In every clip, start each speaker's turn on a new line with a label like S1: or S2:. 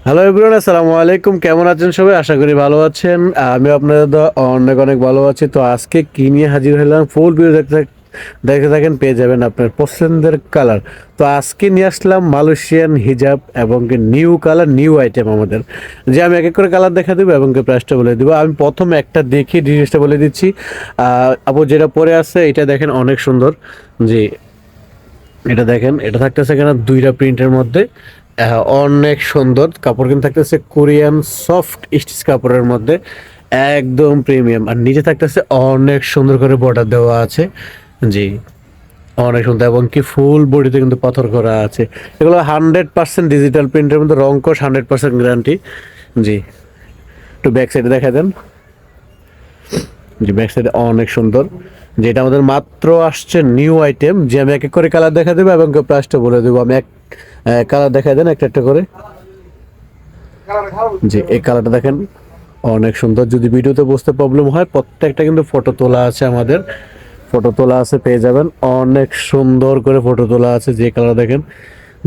S1: Hello everyone, আসসালামু আলাইকুম। কেমন আছেন সবাই? আশা করি ভালো আছেন। আমি আপনাদের অনেক অনেক ভালো আছি। তো আজকে কি নিয়ে হাজির হলাম, ফুল ভিডিও দেখতে থাকেন, পেয়ে যাবেন আপনার পছন্দের কালার। তো আজকে নিয়ে আসলাম মালয়েশিয়ান হিজাব এবং নিউ কালার, নিউ আইটেম আমাদের। যে আমি এক এক করে কালার দেখা দেবো এবং প্রাইসটা বলে দেবো। আমি প্রথমে একটা দেখি ডিটেলসটা বলে দিচ্ছি। আপু যেটা পরে আছে এটা দেখেন, অনেক সুন্দর। জি, এটা দেখেন, এটা থাকতেছে এখানে দুইটা প্রিন্টের মধ্যে। অনেক সুন্দর কাপড়, কিন্তু থাকতেছে কোরিয়ান সফট স্টিচ কাপড়ের মধ্যে, একদম প্রিমিয়াম। আর নিচে থাকতেছে অনেক সুন্দর করে বর্ডার দেওয়া আছে। জি, অনেক সুন্দর, এবং কি ফুল বডিতে কিন্তু পাথর করা আছে। এগুলো 100% ডিজিটাল প্রিন্টের মধ্যে, রং কোশ 100% গ্যারান্টি। জি, একটু ব্যাক সাইডে দেখা দেন। জি, ব্যাক সাইডে অনেক সুন্দর। যেটা আমাদের মাত্র আসছে নিউ আইটেম। যে আমি এক এক করে কালার দেখা দেবো এবং প্রাইসটা বলে দেবো। আমি এক কালার দেখা দেন একটা একটা করে। জি, এই কালারটা দেখেন, অনেক সুন্দর। যদি ভিডিওতে বুঝতে প্রবলেম হয়, প্রত্যেকটা কিন্তু ফটো তোলা আছে আমাদের, ফটো তোলা আছে, পেয়ে যাবেন। অনেক সুন্দর করে ফটো তোলা আছে। যে কালার দেখেন,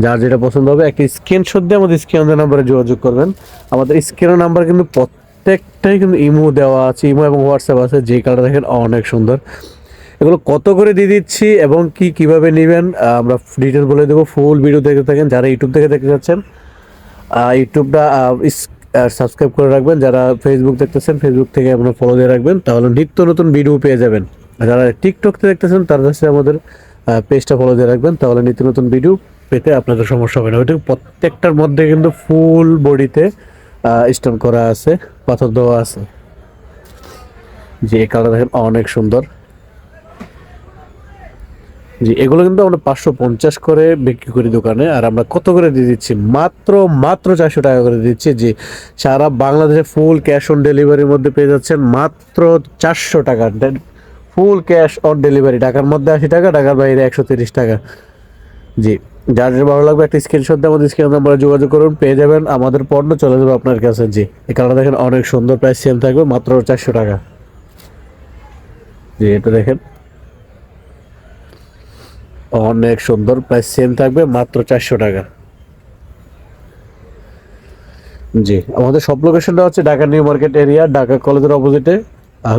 S1: যার যেটা পছন্দ হবে একটা স্ক্রিনশট দিয়ে আমাদের স্ক্রিনের নাম্বারে যোগাযোগ করবেন। আমাদের স্ক্রিনের নাম্বার কিন্তু প্রত্যেকটাই কিন্তু ইমো দেওয়া আছে, ইমো এবং হোয়াটসঅ্যাপ আছে। যে কালার দেখেন, অনেক সুন্দর। এগুলো কত করে দিয়ে দিচ্ছি এবং কি কিভাবে নেবেন, আমরা ডিটেল বলে দেবো। ফুল ভিডিও দেখতে থাকেন। যারা ইউটিউব থেকে দেখতে যাচ্ছেন, ইউটিউবটা সাবস্ক্রাইব করে রাখবেন। যারা ফেসবুক দেখতেছেন, ফেসবুক থেকে আপনার ফলো দিয়ে রাখবেন, তাহলে নিত্য নতুন ভিডিও পেয়ে যাবেন। আর যারা টিকটক থেকে দেখতেছেন, তার কাছে আমাদের পেজটা ফলো দিয়ে রাখবেন, তাহলে নিত্য নতুন ভিডিও পেতে আপনাদের সমস্যা হবে না। ওইটা প্রত্যেকটার মধ্যে কিন্তু ফুল বডিতে স্টোন করা আছে, পাথর দেওয়া আছে। যে এই কালার দেখেন, অনেক সুন্দর। জি, এগুলো কিন্তু আমরা 550 করে বিক্রি করি দোকানে, আর আমরা কত করে দিয়ে দিচ্ছি? মাত্র মাত্র 400 টাকা করে দিচ্ছি। জি, সারা বাংলাদেশে ফুল ক্যাশ অন ডেলিভারির মধ্যে পেয়ে যাচ্ছেন মাত্র 400 টাকা। ফুল ক্যাশ অন ডেলিভারি, ঢাকার মধ্যে 80 টাকা, ঢাকার বাইরে 130 টাকা। জি, যার যার ভালো লাগবে একটা স্ক্রিনশট দিয়ে আমাদের স্ক্রিন নাম্বারে যোগাযোগ করুন, পেয়ে যাবেন। আমাদের পণ্য চলে যাবে আপনার কাছে। জি, এই কালারটা দেখেন, অনেক সুন্দর। প্রাইস সেম থাকবে, মাত্র 400 টাকা। জি, এটা দেখেন, অনেক সুন্দর। প্রাইস সেম থাকবে, মাত্র 400 টাকা। জি, আমাদের সব লোকেশনটা হচ্ছে Dhaka new market area, Dhaka কলেজের অপোজিটে।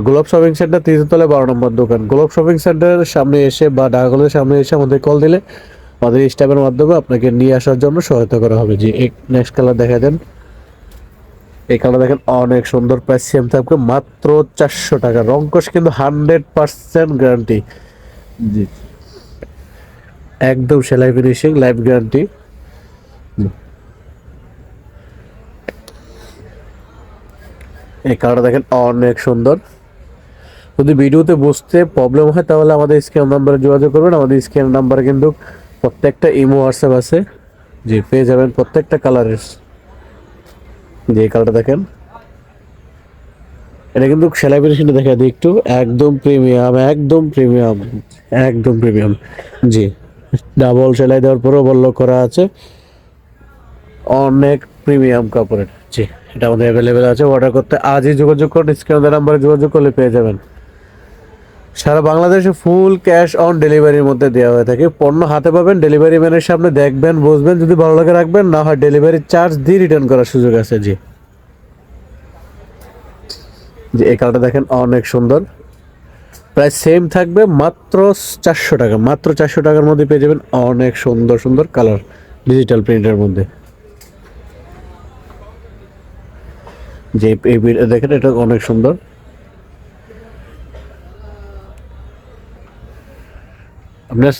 S1: গোলাপ শপিং সেন্টার, 3 তলায় 12 নম্বর দোকান। গোলাপ শপিং সেন্টারের সামনে এসে বা ঢাকা কলেজের সামনে এসে আমাদের কল দিলে আমাদের স্টাফের মাধ্যমে আপনাকে নিয়ে আসার জন্য সহায়তা করা হবে। জি, এই নেক্সট কালার দেখা দেন। এই কালার দেখেন, অনেক সুন্দর। প্রাইস সেম থাকবে, মাত্র 400 টাকা। রংকশ কিন্তু 100% গ্যারান্টি। জি, একদম সেলাই ফিনিশিং, লাইফ গ্যারান্টি। এই কালারটা দেখেন, অনেক সুন্দর। যদি ভিডিওতে বুঝতে প্রবলেম হয়, তাহলে আমাদের স্ক্রিন নাম্বারে যোগাযোগ করবেন। আমাদের স্ক্রিন নাম্বারে কিন্তু প্রত্যেকটা ইমো হোয়াটসঅ্যাপ আছে। জি, পেয়ে যাবেন প্রত্যেকটা কালারের। যে কালারটা দেখেন, এটা কিন্তু সেলাই ফিনিশিংটা দেখা দিই একটু, একদম প্রিমিয়াম, একদম প্রিমিয়াম, একদম প্রিমিয়াম। জি, ডাবল সেলাই দেওয়ার পরেও বল্ল করা আছে, অনেক প্রিমিয়াম কাপড়ের। জি, এটা আমাদের অ্যাভেলেবেল আছে। অর্ডার করতে আজই যোগাযোগ করুন, স্ক্রিনের নাম্বারে যোগাযোগ করলে পেয়ে যাবেন। সারা বাংলাদেশে ফুল ক্যাশ অন ডেলিভারির মধ্যে দেওয়া হয়ে থাকে। পণ্য হাতে পাবেন, ডেলিভারি ম্যানের সামনে দেখবেন, বুঝবেন, যদি ভালো লাগে রাখবেন, না হয় ডেলিভারি চার্জ দিয়ে রিটার্ন করার সুযোগ আছে। জি, জি, এই কালারটা দেখেন, অনেক সুন্দর। প্রায় সেম থাকবে, মাত্র 400 টাকা। মাত্র 400 টাকার মধ্যে পেয়ে যাবেন অনেক সুন্দর সুন্দর কালার, ডিজিটাল প্রিন্টের মধ্যে। যে এই দেখেন, এটা অনেক সুন্দর। আপনার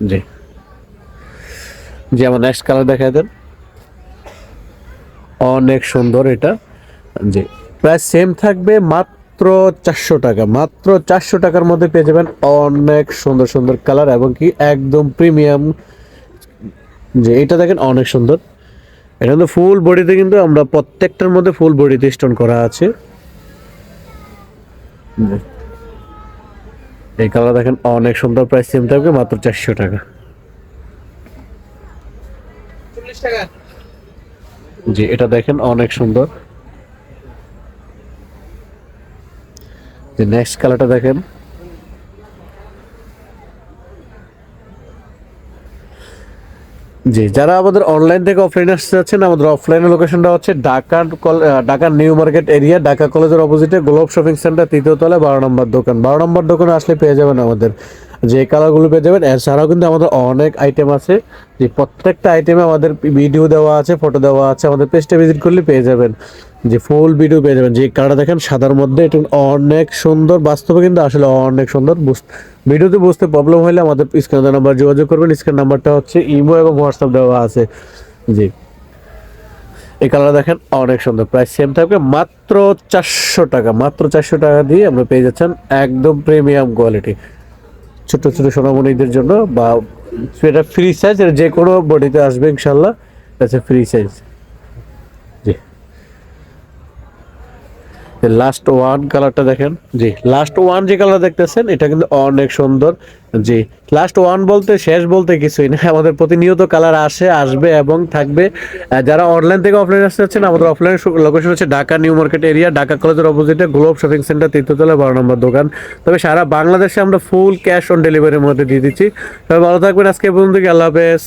S1: জি, জি, আমার নেক্সট কালার দেখায় দেন। অনেক সুন্দর এটা। জি, প্রায় সেম থাকবে, মাত্র 400 টাকা। মাত্র 400 টাকার মধ্যে পেয়ে যাবেন অনেক সুন্দর সুন্দর কালার এবং কি একদম প্রিমিয়াম। যে এটা দেখেন, অনেক সুন্দর। এটা কিন্তু ফুল বডিতে, কিন্তু আমরা প্রত্যেকটার মধ্যে ফুল বডিতে স্টোন করা আছে। জি, এই কালার দেখেন, অনেক সুন্দর। প্রাইস সেম থাকবে, মাত্র 400 টাকা। জি, এটা দেখেন, অনেক সুন্দর। যে নেক্সট কালারটা দেখেন, জি, যারা আমাদের অনলাইন থেকে অফলাইনে আসতে যাচ্ছেন, আমাদের অফলাইনের লোকেশনটা হচ্ছে ঢাকার নিউ মার্কেট এরিয়া, ঢাকা কলেজের অপোজিটে গ্লোব শপিং সেন্টার, তৃতীয় তলায় 12 নম্বর দোকান। 12 নম্বর দোকানে আসলে পেয়ে যাবেন আমাদের যে কালারগুলো পেয়ে যাবেন। এছাড়াও কিন্তু আমাদের অনেক আইটেম আছে, যে প্রত্যেকটা আইটেমে আমাদের ভিডিও দেওয়া আছে, ফটো দেওয়া আছে। আমাদের পেজটা ভিজিট করলে পেয়ে যাবেন, যে ফুল ভিডিও পেয়ে যাবেন। যে কালারটা দেখেন সাদার মধ্যে, এটা অনেক সুন্দর, বাস্তবে কিন্তু আসলে অনেক সুন্দর। ভিডিওতে বুঝতে প্রবলেম হলে আমাদের স্ক্রিনে দেওয়া নাম্বার যোগাযোগ করবেন। স্ক্রিন নাম্বারটা হচ্ছে ইমো এবং হোয়াটসঅ্যাপ দেওয়া আছে। জি, এই কালার দেখেন অনেক সুন্দর, প্রাইস সেম থাকবে মাত্র 400 টাকা। মাত্র 400 টাকা দিয়ে আমরা পেয়ে যাচ্ছেন একদম প্রিমিয়াম কোয়ালিটি ছোট ছোট সোনামণিদের জন্য, বা এটা ফ্রি সাইজ, যে কোনো বডিতে আসবে ইনশাল্লাহ, এটা ফ্রি সাইজ। জি, লাস্ট ওয়ান কালারটা দেখেন। জি, লাস্ট ওয়ান যে কালার দেখতেছেন এটা কিন্তু অনেক সুন্দর। জি, লাস্ট ওয়ান বলতে শেষ বলতে কিছুই না, আমাদের প্রতিনিয়ত কালার আসবে এবং থাকবে। যারা অনলাইন থেকে অফলাইন আসতে চাচ্ছেন, আমাদের অফলাইন লোকেশন হচ্ছে Dhaka new market area, Dhaka কলেজের অপোজিটে গ্লোব শপিং সেন্টার, তৃতীয়তলা, 12 নম্বর দোকান। তবে সারা বাংলাদেশে আমরা ফুল ক্যাশ অন ডেলিভারির মধ্যে দিয়ে দিচ্ছি। তবে ভালো থাকবেন, আজকে পর্যন্ত, আল্লাহ হাফেজ।